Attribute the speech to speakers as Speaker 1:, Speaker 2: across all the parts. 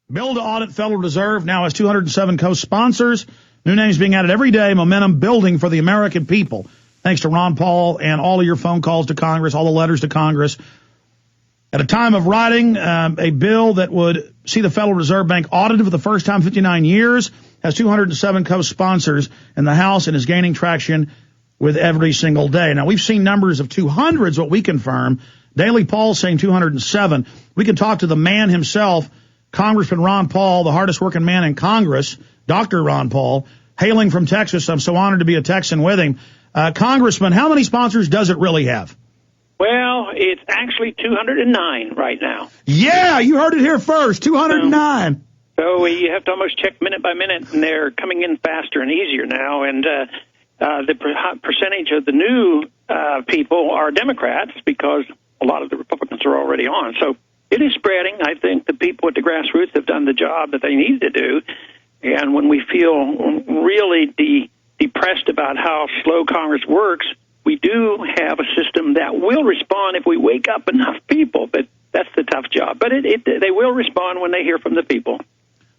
Speaker 1: Bill to audit Federal Reserve now has 207 co-sponsors. New names being added every day. Momentum building for the American people. Thanks to Ron Paul and all of your phone calls to Congress, all the letters to Congress. At a time of writing a bill that would see the Federal Reserve Bank audited for the first time in 59 years, has 207 co-sponsors in the House and is gaining traction with every single day. Now, we've seen numbers of 200s, what we confirm. Daily Paul saying 207. We can talk to the man himself, Congressman Ron Paul, the hardest working man in Congress, Dr. Ron Paul, hailing from Texas. I'm so honored to be a Texan with him. Congressman, how many sponsors does it really have?
Speaker 2: Well, it's actually 209 right now.
Speaker 1: Yeah, you heard it here first, 209.
Speaker 2: So we have to almost check minute by minute, and they're coming in faster and easier now. And the percentage of the new people are Democrats because a lot of the Republicans are already on. So it is spreading. I think the people at the grassroots have done the job that they need to do. And when we feel really depressed about how slow Congress works, we do have a system that will respond if we wake up enough people, but that's the tough job. But they will respond when they hear from the people.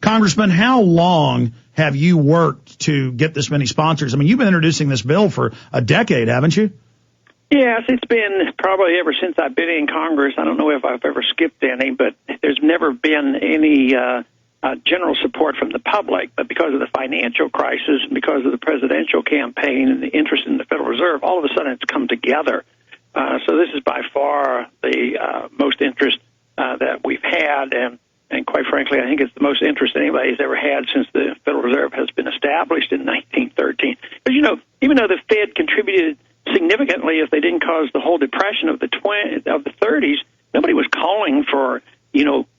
Speaker 1: Congressman, how long have you worked to get this many sponsors? I mean, you've been introducing this bill for a decade, haven't you?
Speaker 2: Yes, it's been probably ever since I've been in Congress. I don't know if I've ever skipped any, but there's never been any general support from the public, but because of the financial crisis and because of the presidential campaign and the interest in the Federal Reserve, all of a sudden it's come together. So this is by far the most interest that we've had, and quite frankly, I think it's the most interest anybody's ever had since the Federal Reserve has been established in 1913. Because, you know, even though the Fed contributed significantly, if they didn't cause the whole depression of the 30s, nobody was calling for,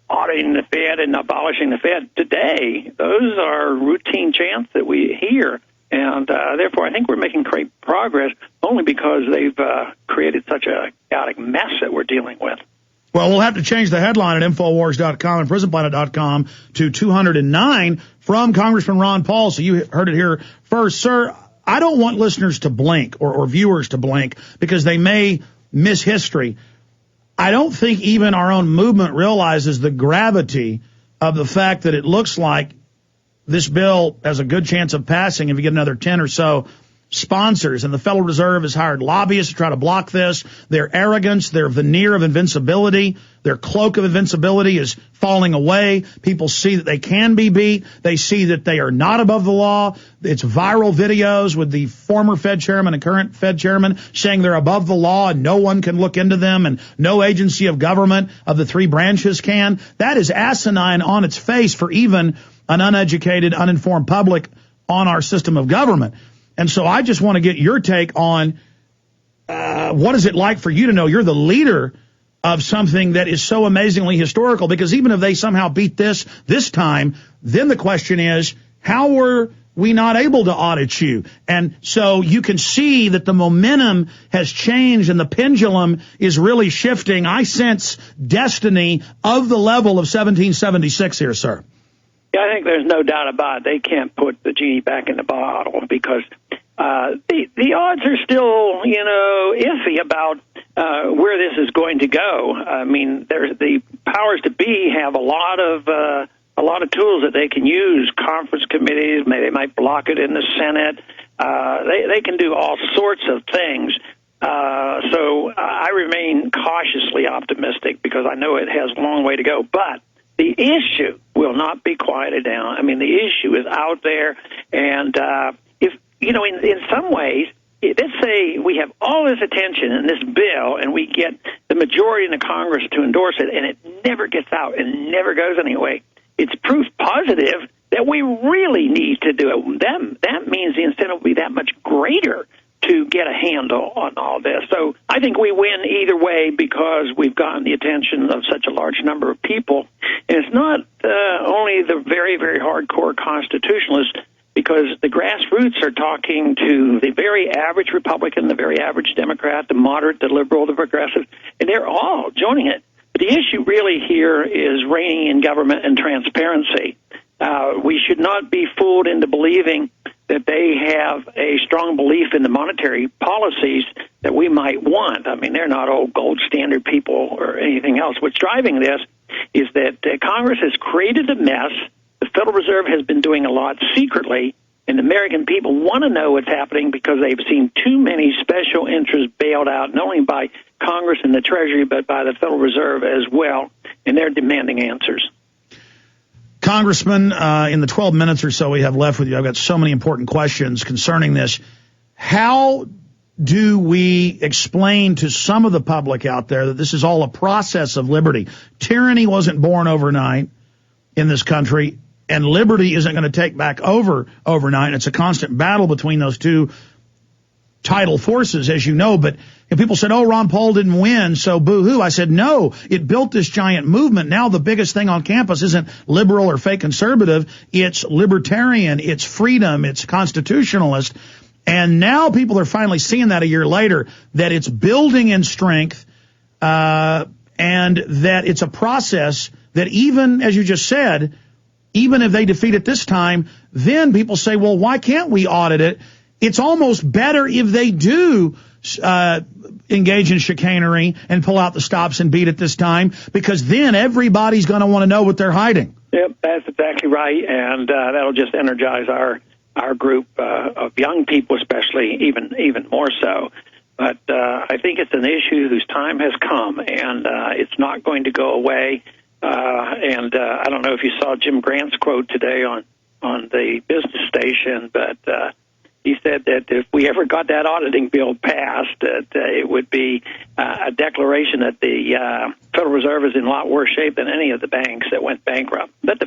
Speaker 2: auditing the Fed and abolishing the Fed. Today, those are routine chants that we hear, and therefore I think we're making great progress only because they've created such a chaotic mess that we're dealing with.
Speaker 1: Well, we'll have to change the headline at Infowars.com and PrisonPlanet.com to 209 from Congressman Ron Paul. So you heard it here first. Sir, I don't want listeners to blink or viewers to blink because they may miss history. I don't think even our own movement realizes the gravity of the fact that it looks like this bill has a good chance of passing if you get another 10 or so sponsors, and the Federal Reserve has hired lobbyists to try to block this. Their arrogance, their veneer of invincibility, their cloak of invincibility is falling away. People see that they can be beat. They see that they are not above the law. It's viral videos with the former Fed chairman and current Fed chairman saying they're above the law and no one can look into them and no agency of government of the three branches can. That is asinine on its face for even an uneducated, uninformed public on our system of government. And so I just want to get your take on what is it like for you to know you're the leader of something that is so amazingly historical, because even if they somehow beat this time, then the question is, how were we not able to audit you? And so you can see that the momentum has changed and the pendulum is really shifting. I sense destiny of the level of 1776 here, sir.
Speaker 2: Yeah, I think there's no doubt about it. They can't put the genie back in the bottle because the odds are still, iffy about where this is going to go. I mean, there's the powers to be have a lot of tools that they can use. Conference committees, maybe they might block it in the Senate. They can do all sorts of things. So I remain cautiously optimistic because I know it has a long way to go. But the issue will not be quieted down. I mean, the issue is out there, and if in some ways, let's say we have all this attention in this bill, and we get the majority in the Congress to endorse it, and it never gets out and never goes anyway. It's proof positive that we really need to do it. That means the incentive will be that much greater to get a handle on all this. So I think we win either way because we've gotten the attention of such a large number of people. And it's not only the very, very hardcore constitutionalists, because the grassroots are talking to the very average Republican, the very average Democrat, the moderate, the liberal, the progressive, and they're all joining it. But the issue really here is reigning in government and transparency. We should not be fooled into believing that they have a strong belief in the monetary policies that we might want. I mean, they're not old gold standard people or anything else. What's driving this is that Congress has created a mess. The Federal Reserve has been doing a lot secretly, and the American people want to know what's happening because they've seen too many special interests bailed out, not only by Congress and the Treasury, but by the Federal Reserve as well, and they're demanding answers.
Speaker 1: Congressman, in the 12 minutes or so we have left with you, I've got so many important questions concerning this. How do we explain to some of the public out there that this is all a process of liberty? Tyranny wasn't born overnight in this country, and liberty isn't going to take back over overnight. It's a constant battle between those two tidal forces, as you know. But if people said, oh, Ron Paul didn't win, so boo-hoo, I said, no, it built this giant movement. Now the biggest thing on campus isn't liberal or fake conservative. It's libertarian, it's freedom, it's constitutionalist. And now people are finally seeing that a year later, that it's building in strength, and that it's a process that even, as you just said, even if they defeat it this time, then people say, well, why can't we audit it? It's almost better if they do engage in chicanery and pull out the stops and beat it this time, because then everybody's going to want to know what they're hiding.
Speaker 2: Yep, that's exactly right, and that'll just energize our group of young people, especially, even more so. But I think it's an issue whose time has come, and it's not going to go away. And I don't know if you saw Jim Grant's quote today on the business station, but he said that if we ever got that auditing bill passed, that it would be a declaration that the Federal Reserve is in a lot worse shape than any of the banks that went bankrupt. But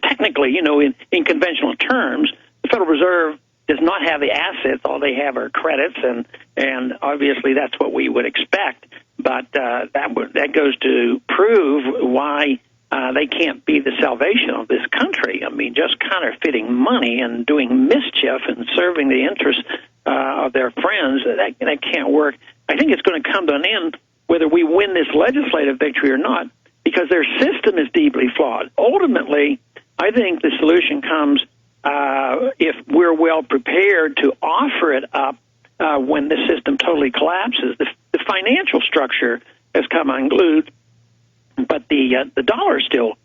Speaker 2: technically, in conventional terms, the Federal Reserve does not have the assets. All they have are credits, and obviously that's what we would expect. But that goes to prove why they can't be the salvation of this country. I mean, just counterfeiting money and doing mischief and serving the interests of their friends, that can't work. I think it's going to come to an end whether we win this legislative victory or not, because their system is deeply flawed. Ultimately, I think the solution comes if we're well prepared to offer it up when the system totally collapses. The financial structure has come unglued, but the dollar still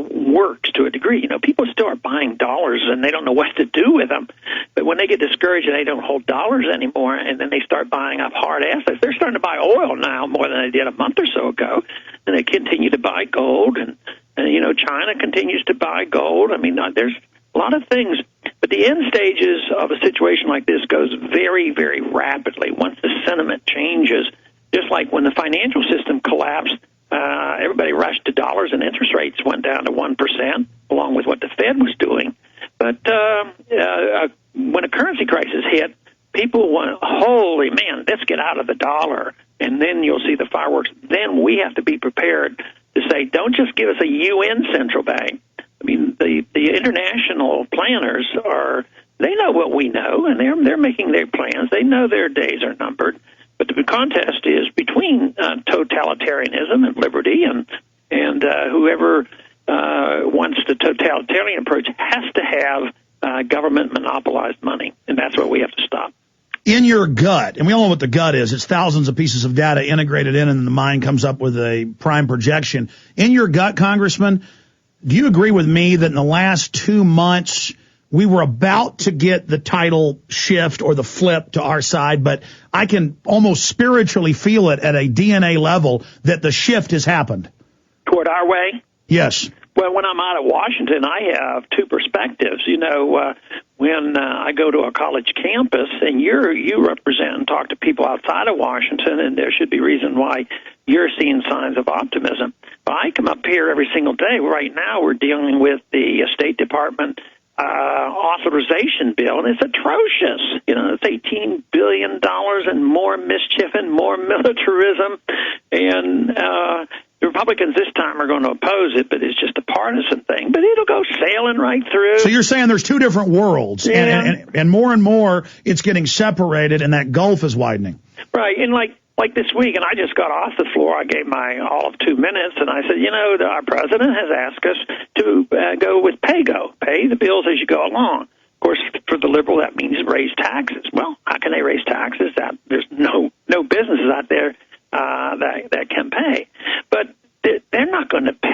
Speaker 2: works to a degree. People still are buying dollars and they don't know what to do with them. But when they get discouraged and they don't hold dollars anymore, and then they start buying up hard assets, they're starting to buy oil now more than they did a month or so ago, and they continue to buy gold, and China continues to buy gold. I mean, there's a lot of things, but the end stages of a situation like this goes very, very rapidly once the sentiment changes. Just like when the financial system collapsed, everybody rushed to dollars and interest rates went down to 1%, along with what the Fed was doing. But when a currency crisis hit, people went, holy man, let's get out of the dollar, and then you'll see the fireworks. Then we have to be prepared to say, don't just give us a UN central bank. I mean, the international planners they know what we know, and they're making their plans. They know their days are numbered. But the contest is between totalitarianism and liberty, and whoever wants the totalitarian approach has to have government monopolized money, and that's what we have to stop.
Speaker 1: In your gut, and we all know what the gut is, it's thousands of pieces of data integrated in, and the mind comes up with a prime projection. In your gut, Congressman, do you agree with me that in the last 2 months we were about to get the title shift or the flip to our side, but I can almost spiritually feel it at a DNA level that the shift has happened?
Speaker 2: Toward our way?
Speaker 1: Yes.
Speaker 2: Well, when I'm out of Washington, I have two perspectives. When I go to a college campus, and you represent and talk to people outside of Washington, and there should be reason why you're seeing signs of optimism. But I come up here every single day. Right now, we're dealing with the State Department authorization bill, and it's atrocious. It's $18 billion and more mischief and more militarism, and the Republicans this time are going to oppose it, but it's just a partisan thing. But it'll go sailing right through.
Speaker 1: So you're saying there's two different worlds,
Speaker 2: yeah.
Speaker 1: and more it's getting separated, and that gulf is widening.
Speaker 2: Right, and like this week, and I just got off the floor. I gave my all of 2 minutes, and I said, our president has asked us to go with PAYGO, pay the bills as you go along. Of course, for the liberal, that means raise taxes. Well, how can they raise taxes? There's no businesses out there that can pay. But they're not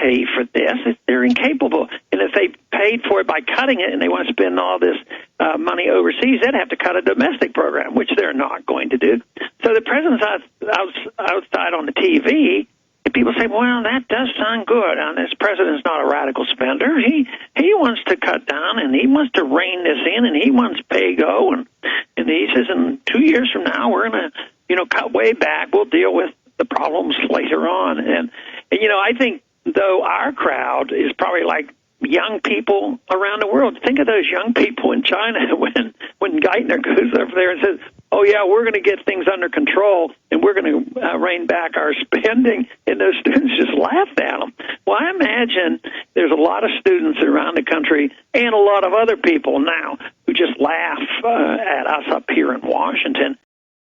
Speaker 2: pay for this. They're incapable. And if they paid for it by cutting it and they want to spend all this money overseas, they'd have to cut a domestic program, which they're not going to do. So the president's outside on the TV, and people say, well, that does sound good. This president's not a radical spender. He wants to cut down, and he wants to rein this in, and he wants pay-go. And he says, in 2 years from now, we're going to, cut way back. We'll deal with the problems later on. And I think, though, our crowd is probably like young people around the world. Think of those young people in China when Geithner goes over there and says, oh, yeah, we're going to get things under control, and we're going to rein back our spending, and those students just laughed at him. Well, I imagine there's a lot of students around the country and a lot of other people now who just laugh at us up here in Washington.